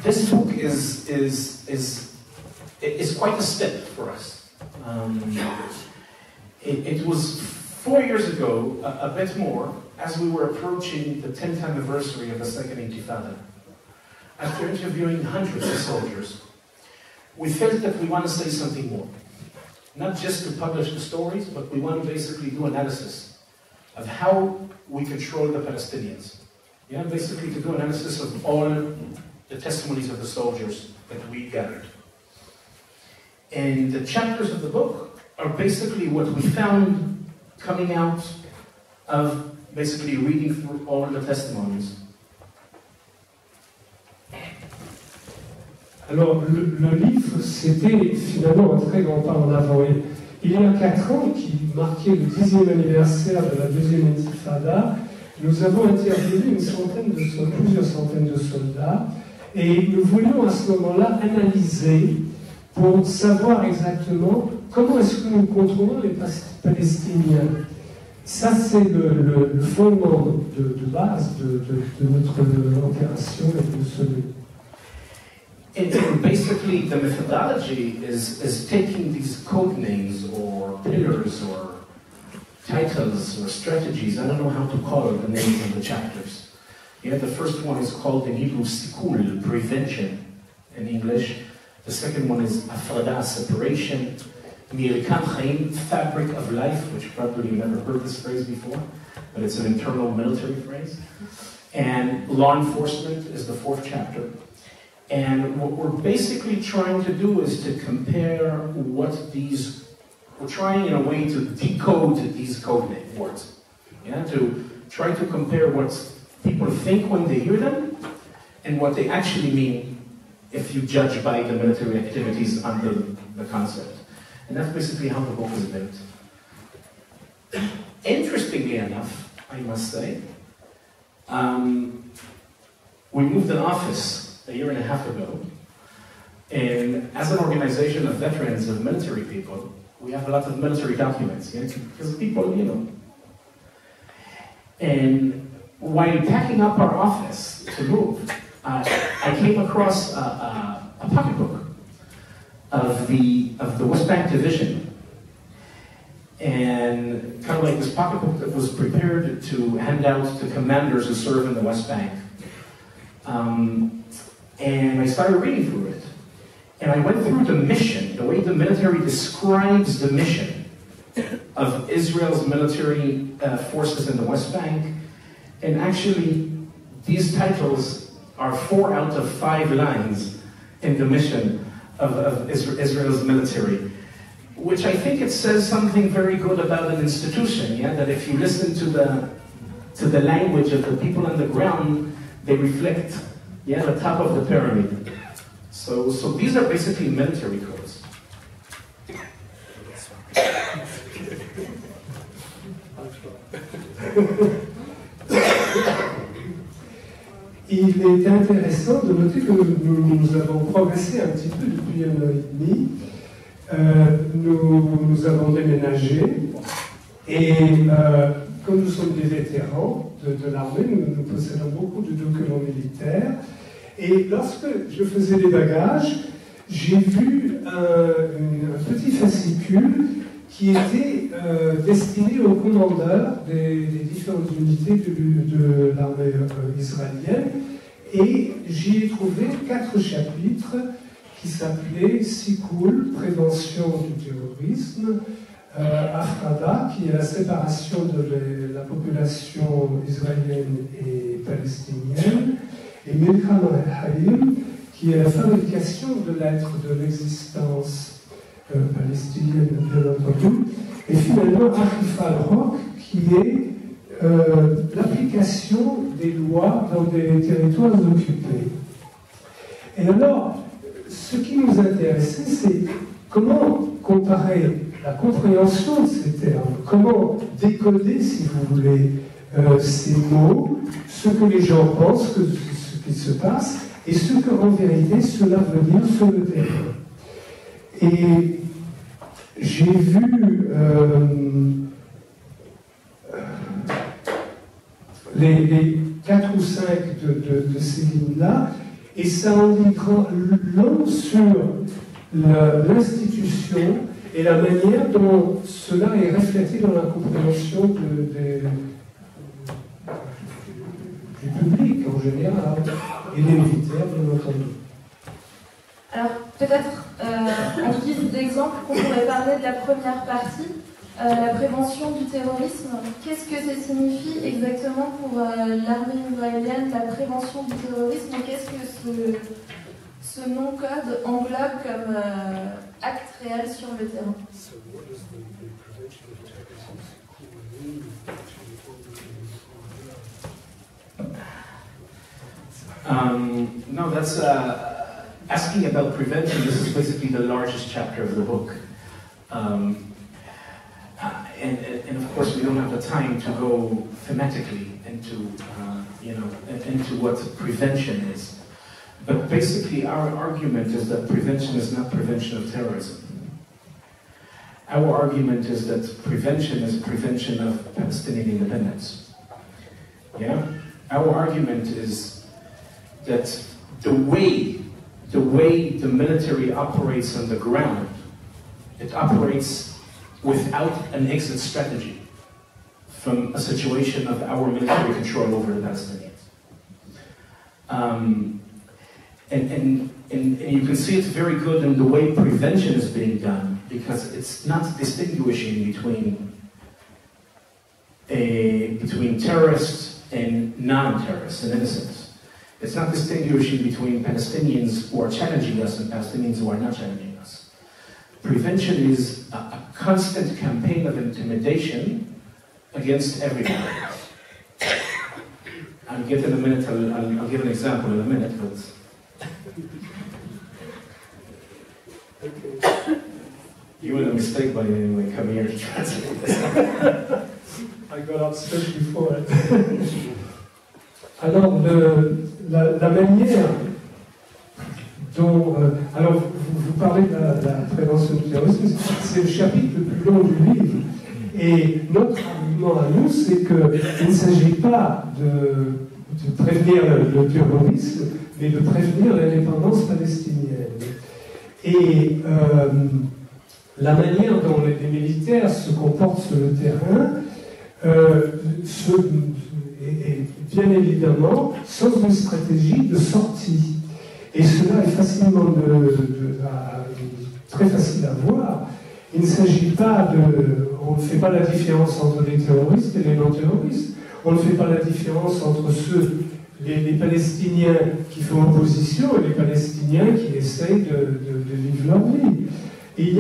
This book is quite a step for us. It was 4 years ago, a bit more, as we were approaching the 10th anniversary of the Second Intifada. After interviewing hundreds of soldiers, we felt that we want to say something more. Not just to publish the stories, but we want to basically do analysis of how we control the Palestinians. Yeah, basically to do analysis of all the testimonies of the soldiers that we gathered. And the chapters of the book are basically what we found coming out of basically reading through all the testimonies. Alors, le livre, c'était finalement un très grand pas en avant. Et il y a 4 ans, qui marquait le 10e anniversaire de la deuxième Intifada, nous avons interviewé plusieurs centaines de soldats, et nous voulions à ce moment-là analyser pour savoir exactement comment est-ce que nous contrôlons les Palestiniens. Ça, c'est le fondement de base de notre opération et de ce livre. And basically, the methodology is taking these code names or pillars or titles or strategies. I don't know how to call it, the names of the chapters. Yeah, the first one is called in Hebrew sikul, prevention in English. The second one is afrada, separation. Mirkan Chaim, fabric of life, which probably you've never heard this phrase before, but it's an internal military phrase. And law enforcement is the 4th chapter. And what we're basically trying to do is to compare we're trying in a way to decode these code name words. Yeah, to try to compare what people think when they hear them and what they actually mean if you judge by the military activities under the concept. And that's basically how the book is built. Interestingly enough, I must say, we moved an office a year and a half ago, and as an organization of veterans of military people, we have a lot of military documents, yeah? Because people, you know. And while packing up our office to move, I came across a pocketbook of the West Bank Division, and kind of like this pocketbook that was prepared to hand out to commanders who serve in the West Bank. And I started reading through it. And I went through the mission, the way the military describes the mission of Israel's military forces in the West Bank. And actually, these titles are 4 out of 5 lines in the mission of Israel's military, which I think it says something very good about an institution, yeah? That if you listen to the language of the people on the ground, they reflect, yeah, the top of the pyramid. So these are basically military codes. Il est intéressant de noter que nous avons progressé un petit peu depuis 1 an et demi. Nous avons déménagé et comme nous sommes des vétérans de l'armée, nous possédons beaucoup de documents militaires. Et lorsque je faisais les bagages, j'ai vu un petit fascicule qui était destiné aux commandeurs des différentes unités de l'armée israélienne. Et j'y ai trouvé 4 chapitres qui s'appelaient Sikul, prévention du terrorisme, Afrada, qui est la séparation de la population israélienne et palestinienne, et Milcham al-Hayim, qui est la fabrication de l'être de l'existence palestinienne, bien entendu, et finalement Achifa al-Rock, qui est l'application des lois dans des territoires occupés. Et alors, ce qui nous intéressait, c'est comment comparer la compréhension de ces termes, comment décoder, si vous voulez, ces mots, ce que les gens pensent, ce qui se passe, et ce que, en vérité, cela veut dire sur le terrain. Et j'ai vu les 4 ou 5 de ces lignes-là, et ça en dit long sur l'institution et la manière dont cela est reflété dans la compréhension du public en général, et des militaires, bien entendu. Alors, peut-être, en guise d'exemple, on pourrait parler de la première partie, la prévention du terrorisme. Qu'est-ce que ça signifie exactement pour l'armée israélienne, la prévention du terrorisme? Qu'est-ce que ce non-code englobe comme acte réel sur le terrain? No, that's asking about prevention. This is basically the largest chapter of the book. And of course, we don't have the time to go thematically into, into what prevention is. But basically, our argument is that prevention is not prevention of terrorism. Our argument is that prevention is prevention of Palestinian independence. Yeah? Our argument is that the way the military operates on the ground, it operates without an exit strategy from a situation of our military control over the Palestinians. And you can see it's very good in the way prevention is being done, because it's not distinguishing between terrorists and non-terrorists and innocents. It's not distinguishing between Palestinians who are challenging us and Palestinians who are not challenging us. Prevention is a constant campaign of intimidation against everyone. I'll give an example in a minute, but you made a mistake by coming here to translate this. I got upset before it. Alors, la manière dont... alors, vous parlez de la prévention du terrorisme, c'est le chapitre le plus long du livre. Et notre argument à nous, c'est qu'il ne s'agit pas de prévenir le terrorisme, mais de prévenir l'indépendance palestinienne. Et la manière dont les militaires se comportent sur le terrain est bien évidemment sans une stratégie de sortie. Et cela est facilement très facile à voir. Il ne s'agit pas on ne fait pas la différence entre les terroristes et les non-terroristes. On ne fait pas la différence entre les Palestiniens qui font opposition et les Palestiniens qui essayent de vivre leur vie. Et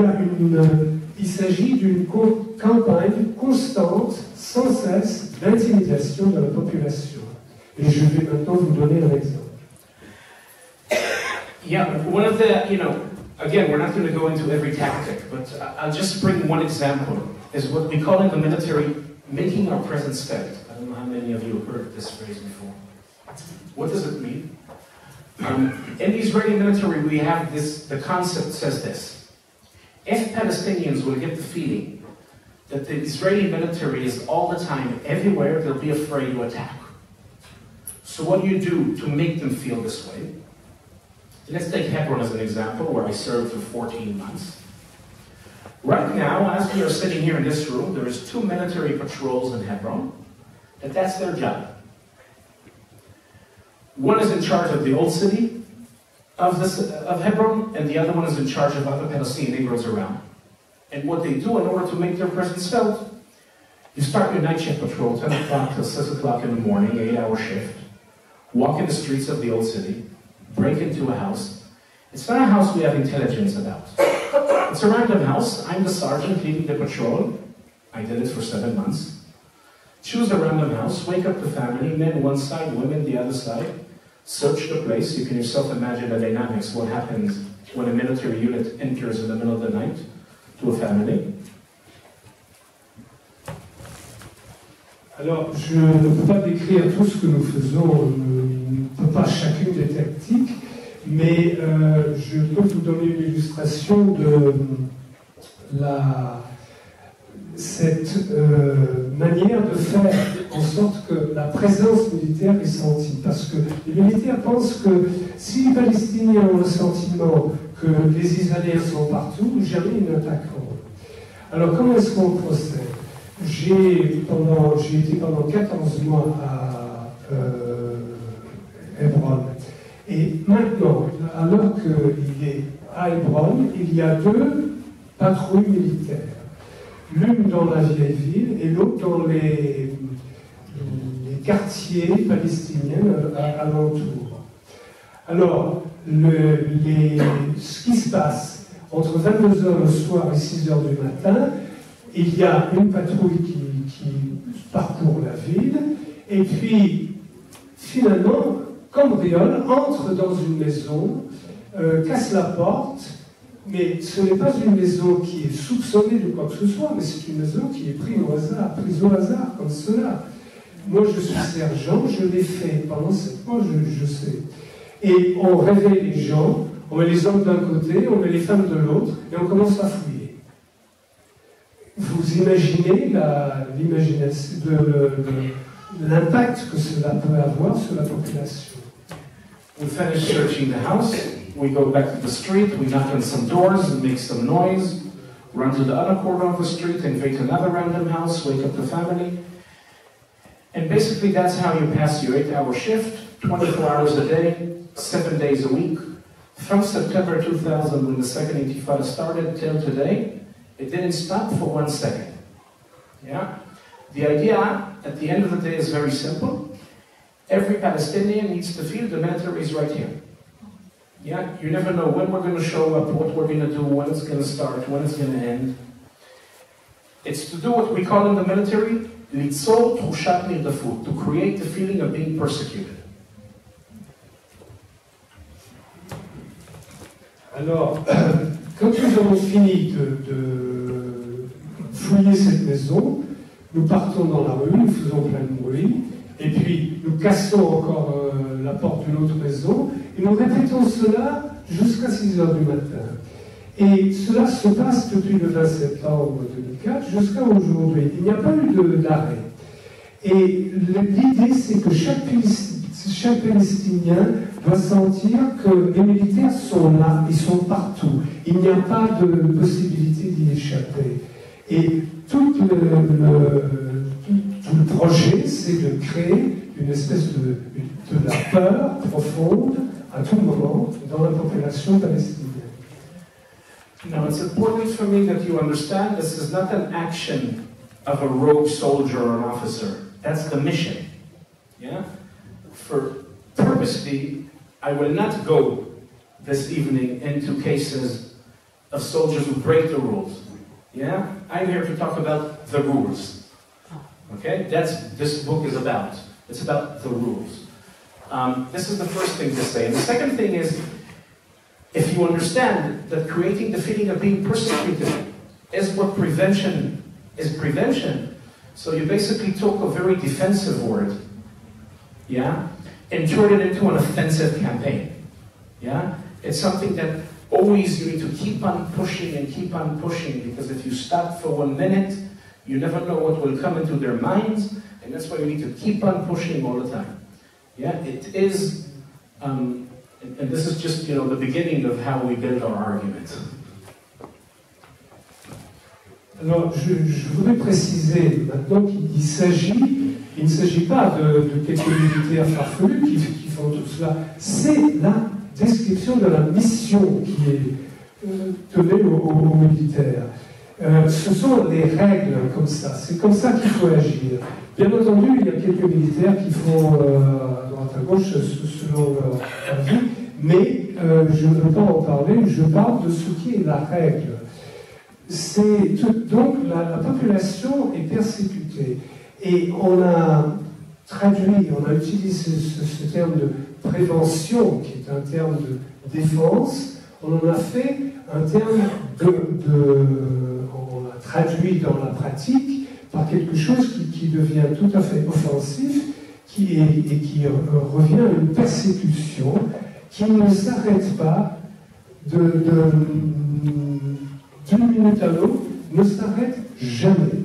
il s'agit d'une campagne constante, sans cesse, d'intimidation de la population. Et je vais maintenant vous donner un exemple. Yeah, one of the, again, we're not going to go into every tactic, but I'll just bring one example, is what we call in the military, making our presence felt. I don't know how many of you have heard this phrase before. What does it mean? In the Israeli military, we have the concept says this: if Palestinians will get the feeling that the Israeli military is all the time, everywhere, they'll be afraid to attack. So what do you do to make them feel this way? Let's take Hebron as an example, where I served for 14 months. Right now, as we are sitting here in this room, there is 2 military patrols in Hebron, and that's their job. One is in charge of the old city of Hebron, and the other one is in charge of other Palestinian neighborhoods around. And what they do in order to make their presence felt, you start your night shift patrol, 10 o'clock till 6 o'clock in the morning, 8-hour shift, walk in the streets of the old city, break into a house. It's not a house we have intelligence about. It's a random house. I'm the sergeant leading the patrol. I did it for 7 months. Choose a random house, wake up the family, men one side, women the other side, search the place. You can yourself imagine the dynamics, what happens when a military unit enters in the middle of the night to a family. Alors, je ne peux pas décrire tout ce que nous faisons, ne peux pas chacune des tactiques, mais je peux vous donner une illustration de cette manière de faire en sorte que la présence militaire est sentie. Parce que les militaires pensent que si les Palestiniens ont le sentiment que les Israéliens sont partout, jamais ils n'attaqueront. Alors comment est-ce qu'on procède? J'ai été pendant 14 mois à Hébron. Et maintenant, alors qu'il est à Hébron, il y a 2 patrouilles militaires. L'une dans la vieille ville et l'autre dans les quartiers palestiniens alentour. Alors, ce qui se passe entre 22h le soir et 6h du matin, il y a une patrouille qui parcourt la ville, et puis, finalement, cambriole, entre dans une maison, casse la porte, mais ce n'est pas une maison qui est soupçonnée de quoi que ce soit, mais c'est une maison qui est prise au hasard, comme cela. Moi, je suis sergent, je l'ai fait pendant 7 mois, je sais. Et on réveille les gens, on met les hommes d'un côté, on met les femmes de l'autre, et on commence à fouiller. Vous imaginez l'impact que cela peut avoir sur la population. We finish searching the house, we go back to the street, we knock on some doors, make some noise, run to the other corner of the street, invade another random house, wake up the family. And basically that's how you pass your 8-hour shift, 24 hours a day, 7 days a week. From September 2000, when the second Intifada started, till today, it didn't stop for 1 second. Yeah? The idea, at the end of the day, is very simple. Every Palestinian needs to feel the military is right here. Yeah? You never know when we're going to show up, what we're going to do, when it's going to start, when it's going to end. It's to do what we call in the military, ליצור תחושת נרדפות, to create the feeling of being persecuted. Alors, quand nous avons fini de fouiller cette maison, nous partons dans la rue, nous faisons plein de bruit, et puis nous cassons encore la porte d'une autre maison, et nous répétons cela jusqu'à 6h du matin. Et cela se passe depuis le 20 septembre 2004 jusqu'à aujourd'hui. Il n'y a pas eu d'arrêt. Et l'idée, c'est que chaque Palestinien doit sentir que les militaires sont là, ils sont partout. Il n'y a pas de possibilité d'y échapper. Et tout le projet, c'est de créer une espèce de la peur profonde à tout moment dans la population palestinienne. Now, it's important for me that you understand this is not an action of a rogue soldier or an officer. That's the mission. Yeah? Purposely, I will not go this evening into cases of soldiers who break the rules. Yeah? I'm here to talk about the rules. Okay? That's what this book is about. It's about the rules. This is the first thing to say. And the second thing is, if you understand that creating the feeling of being persecuted is what prevention is so you basically took a very defensive word, yeah, and turned it into an offensive campaign, yeah? It's something that always you need to keep on pushing, because if you stop for 1 minute, you never know what will come into their minds, and that's why you need to keep on pushing all the time. Yeah, it is, and this is just, the beginning of how we build our argument. Alors, je voudrais préciser maintenant qu'il ne s'agit pas de quelques militaires farfelus qui font tout cela. C'est la description de la mission qui est donnée aux militaires. Ce sont les règles comme ça. C'est comme ça qu'il faut agir. Bien entendu, il y a quelques militaires qui font à droite à gauche selon leur vie, mais je ne veux pas en parler. Je parle de ce qui est la règle. Donc la population est persécutée. Et on a utilisé ce terme de prévention, qui est un terme de défense. On en a fait un terme on l'a traduit dans la pratique par quelque chose qui devient tout à fait offensif, qui revient à une persécution qui ne s'arrête pas d'une minute à l'autre, ne s'arrête jamais.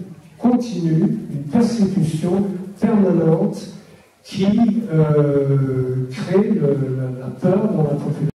continue, une persécution permanente qui crée la peur dans la population.